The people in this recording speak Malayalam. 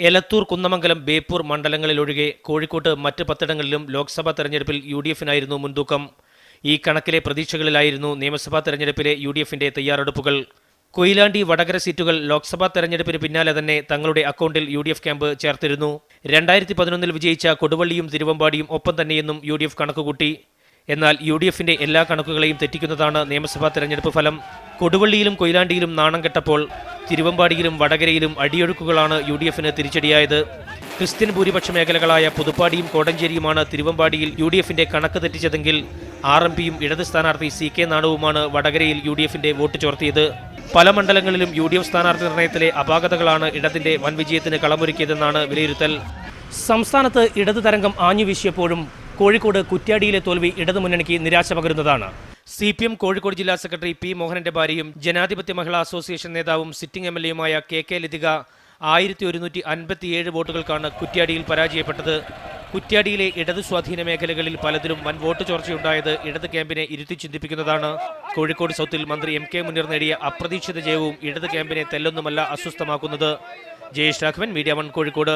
എലത്തൂർ, കുന്നമംഗലം, ബേപ്പൂർ മണ്ഡലങ്ങളിലൊഴികെ കോഴിക്കോട്ട് മറ്റ് 10ഇടങ്ങളിലും ലോക്സഭാ തെരഞ്ഞെടുപ്പിൽ യുഡിഎഫിനായിരുന്നു മുൻതൂക്കം. ഈ കണക്കിലെ പ്രതീക്ഷകളിലായിരുന്നു നിയമസഭാ തെരഞ്ഞെടുപ്പിലെ യുഡിഎഫിന്റെ തയ്യാറെടുപ്പുകൾ. കൊയിലാണ്ടി, വടകര സീറ്റുകൾ ലോക്സഭാ തെരഞ്ഞെടുപ്പിന് പിന്നാലെ തന്നെ തങ്ങളുടെ അക്കൗണ്ടിൽ യുഡിഎഫ് ക്യാമ്പ് ചേർത്തിരുന്നു. 2011 വിജയിച്ച കൊടുവള്ളിയും തിരുവമ്പാടിയും ഒപ്പം തന്നെയെന്നും യുഡിഎഫ് കണക്കുകൂട്ടി. എന്നാൽ യുഡിഎഫിന്റെ എല്ലാ കണക്കുകളെയും തെറ്റിക്കുന്നതാണ് നിയമസഭാ തെരഞ്ഞെടുപ്പ് ഫലം. കൊടുവള്ളിയിലും കൊയിലാണ്ടിയിലും നാണം കെട്ടപ്പോൾ തിരുവമ്പാടിയിലും വടകരയിലും അടിയൊഴുക്കുകളാണ് യുഡിഎഫിന് തിരിച്ചടിയായത്. ക്രിസ്ത്യൻ ഭൂരിപക്ഷ മേഖലകളായ പുതുപ്പാടിയും കോടഞ്ചേരിയുമാണ് തിരുവമ്പാടിയിൽ യുഡിഎഫിന്റെ കണക്ക് തെറ്റിച്ചതെങ്കിൽ RMPയും ഇടത് സ്ഥാനാർത്ഥി CK നാണുവുമാണ് വടകരയിൽ യുഡിഎഫിന്റെ വോട്ട് ചോർത്തിയത്. പല മണ്ഡലങ്ങളിലും യുഡിഎഫ് സ്ഥാനാർത്ഥി നിർണയത്തിലെ അപാകതകളാണ് ഇടതിന്റെ വൻ വിജയത്തിന് കളമൊരുക്കിയതെന്നാണ് വിലയിരുത്തൽ. സംസ്ഥാനത്ത് ഇടത് തരംഗം ആഞ്ഞുവീശിയപ്പോഴും കോഴിക്കോട് കുറ്റ്യാടിയിലെ തോൽവി ഇടതുമുന്നണിക്ക് നിരാശ പകരുന്നതാണ്. CPM കോഴിക്കോട് ജില്ലാ സെക്രട്ടറി P. മോഹനന്റെ ഭാര്യയും ജനാധിപത്യ മഹിളാ അസോസിയേഷൻ നേതാവും സിറ്റിംഗ് MLAയുമായ KK ലതിക 1157 വോട്ടുകൾക്കാണ് കുറ്റ്യാടിയിൽ പരാജയപ്പെട്ടത്. കുറ്റ്യാടിയിലെ ഇടതു സ്വാധീന മേഖലകളിൽ പലതിലും വൻ വോട്ട് ചോർച്ചയുണ്ടായത് ഇടത് ക്യാമ്പിനെ ഇരുത്തി ചിന്തിപ്പിക്കുന്നതാണ്. കോഴിക്കോട് സൗത്തിൽ മന്ത്രി MK മുനീർ നേടിയ അപ്രതീക്ഷിത ജയവും ഇടത് ക്യാമ്പിനെ തെല്ലൊന്നുമല്ല അസ്വസ്ഥമാക്കുന്നത്. ജയേഷ് രാഘവൻ, മീഡിയ 1 കോഴിക്കോട്.